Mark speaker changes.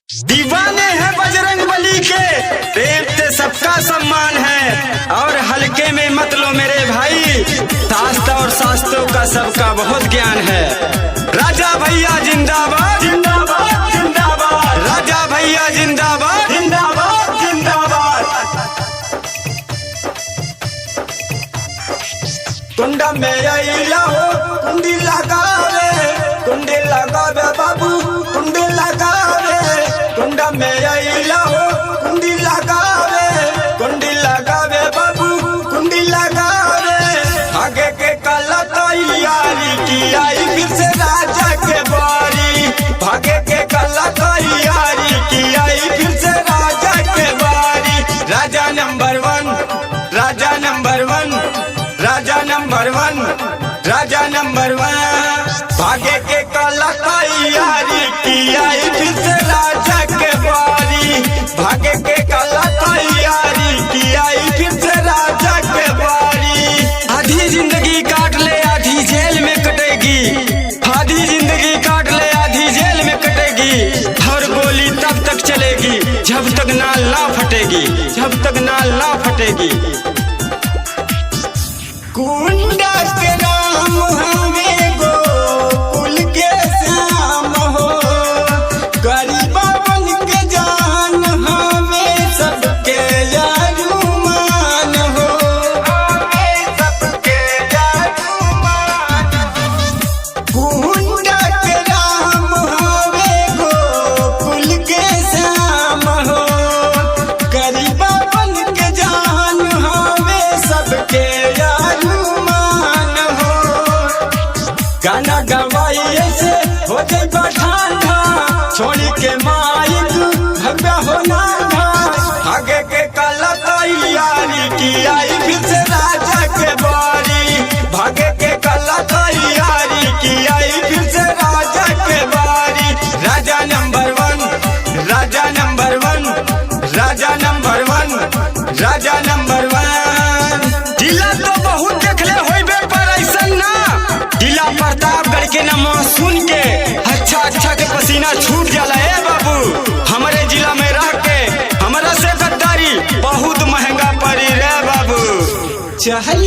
Speaker 1: दीवाने हैं बजरंग बली के, प्रेम से सबका सम्मान है। और हल्के में मत लो मेरे भाई, शास्त्र और शास्त्रों का सबका बहुत ज्ञान है। राजा भैया जिंदाबाद जिंदाबाद जिंदाबाद, राजा भैया जिंदाबाद जिंदाबाद जिंदाबाद। कुंडा में आइला हो कुंडी लगावे, कुंडी लगावे बाबू कुंडी लगावे। कुंडा में आइला हो कुंडी लगावे, कुंडी लगावे बाबू कुंडी लगावे। आगे के काला तैयारी की आई फिर से राजा के बारी, भागे के काला तैयारी की आई फिर से राजा के बारी। राजा नंबर वन, राजा नंबर वन, राजा नंबर वन, राजा नंबर वन। भागे के काला तैयारी की आई फिर से राजा के बारी, भागे के काला तैयारी की आई फिर से राजा के बारी। आधी जिंदगी काट ले आधी जेल में कटेगी, आधी जिंदगी काट ले आधी जेल में कटेगी। और गोली तब तक चलेगी जब तक नाल ना फटेगी, जब तक नाल ना फटेगी। कुंडा के नाम हमें गोकुल के श्याम हो, गरीबा बन के जान हमें सबके यारुमान हो, हमें सबके यारुमान। कुंडा के नाम हमें गोकुल के श्याम हो, गरीबा बन के जान हमें सबके गाना गवाइए से हो जाए ठंडा, छोड़ी के माइक भगवा होना था। आगे के काला तैयारी की आई फिर से राजा के बारी, भागे के काला तैयारी की आई फिर से राजा के बारी। राजा नंबर वन, राजा नंबर वन, राजा नंबर वन, राजा नंबर वन। जिला तो बहुत देखले होइबे पर ऐसा ना, जिला प्रतापगढ़ के नाम सुन के अच्छा अच्छा के पसीना छूट जाला है बाबू। हमारे जिला में रह के हमारा से गद्दारी बहुत महंगा पड़ी रे बाबू। चहल